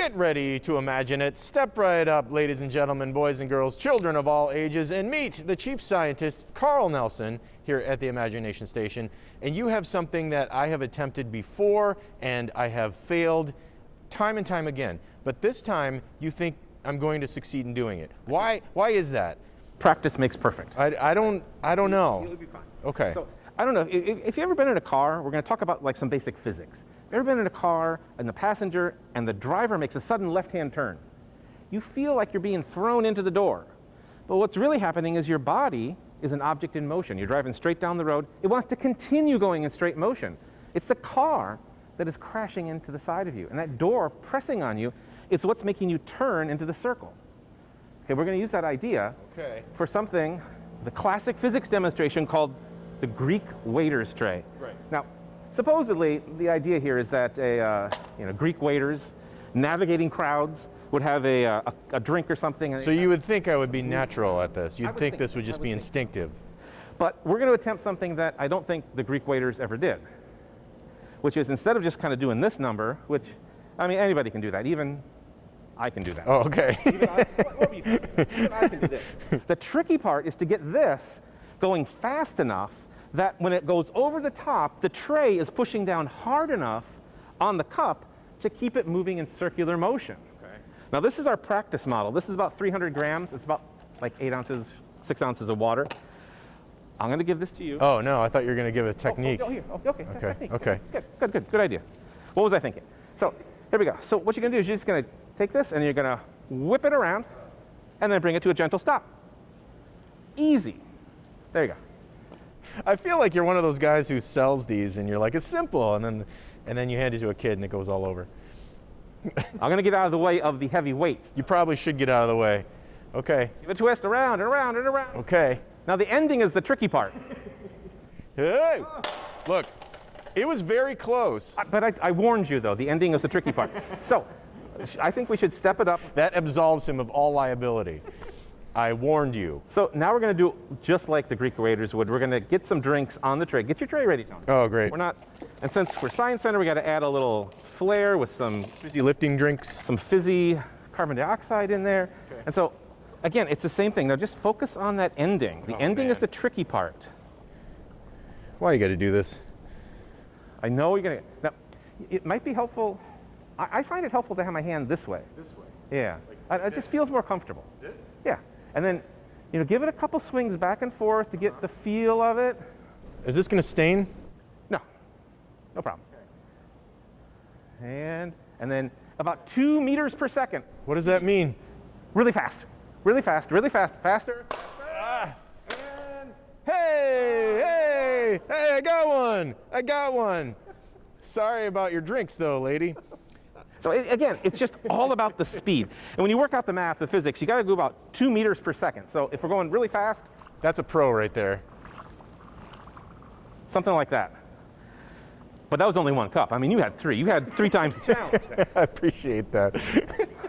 Get ready to imagine it. Step right up, ladies and gentlemen, boys and girls, children of all ages, and meet the chief scientist, Carl Nelson, here at the Imagination Station. And you have something that I have attempted before, and I have failed time and time again. But this time, you think I'm going to succeed in doing it. Why is that? Practice makes perfect. I don't know. You'll be fine. Okay. So, I don't know, if you've ever been in a car, we're going to talk about like some basic physics. If you've ever been in a car and the passenger and the driver makes a sudden left-hand turn, you feel like you're being thrown into the door. But what's really happening is your body is an object in motion. You're driving straight down the road. It wants to continue going in straight motion. It's the car that is crashing into the side of you. And that door pressing on you is what's making you turn into the circle. Okay, we're going to use that idea for something, the classic physics demonstration called the Greek waiter's tray. Right. Now, supposedly, the idea here is that Greek waiters navigating crowds would have a drink or something. So you would think I would be natural at this. You'd think this would just be instinctive. But we're going to attempt something that I don't think the Greek waiters ever did, which is instead of just kind of doing this number, which, I mean, anybody can do that. Even I can do that. Oh, okay. Even I can do this. The tricky part is to get this going fast enough that when it goes over the top, the tray is pushing down hard enough on the cup to keep it moving in circular motion. Okay. Now this is our practice model. This is about 300 grams. It's about like 8 ounces, 6 ounces of water. I'm going to give this to you. Oh, no, I thought you were going to give a technique. Here. Okay. Technique. Okay. Good idea. What was I thinking? So here we go. So what you're going to do is you're just going to take this and you're going to whip it around and then bring it to a gentle stop. Easy. There you go. I feel like you're one of those guys who sells these and you're like, it's simple, and then you hand it to a kid and it goes all over. I'm going to get out of the way of the heavy weight. You probably should get out of the way. Okay. Give it a twist around and around and around. Okay. Now the ending is the tricky part. Hey! Look, it was very close. But I warned you, though. The ending is the tricky part. So I think we should step it up. That absolves him of all liability. I warned you. So now we're going to do just like the Greek waiters would. We're going to get some drinks on the tray. Get your tray ready, Tony. Oh, great. We're not, and since we're Science Center, we got to add a little flair with some fizzy lifting drinks. Some fizzy carbon dioxide in there. Okay. And so, again, it's the same thing. Now just focus on that ending. The ending is the tricky part. Why you got to do this? I know you're going to. Now, it might be helpful. I find it helpful to have my hand this way. This way? Yeah. Like it just feels more comfortable. This? Yeah. And then, give it a couple swings back and forth to get the feel of it. Is this going to stain? No. No problem. And then about 2 meters per second. What does that mean? Really fast. Really fast. Really fast. Faster. And hey, I got one. Sorry about your drinks, though, lady. So again, it's just all about the speed. And when you work out the math, the physics, you got to go about 2 meters per second. So if we're going really fast. That's a pro right there. Something like that. But that was only 1 cup. I mean, you had 3. You had 3 times the challenge there. I appreciate that.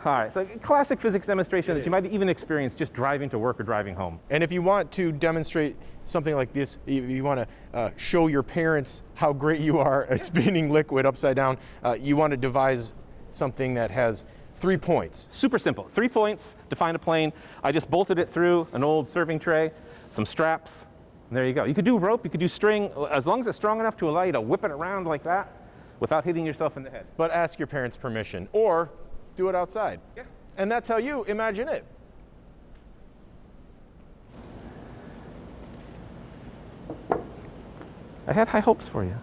All right, so classic physics demonstration that you might even experience just driving to work or driving home. And if you want to demonstrate something like this, you want to show your parents how great you are at spinning liquid upside down, you want to devise something that has 3 points. Super simple. 3 points, define a plane. I just bolted it through an old serving tray, some straps, and there you go. You could do rope, you could do string, as long as it's strong enough to allow you to whip it around like that without hitting yourself in the head. But ask your parents' permission, or do it outside. Yeah. And that's how you imagine it. I had high hopes for you.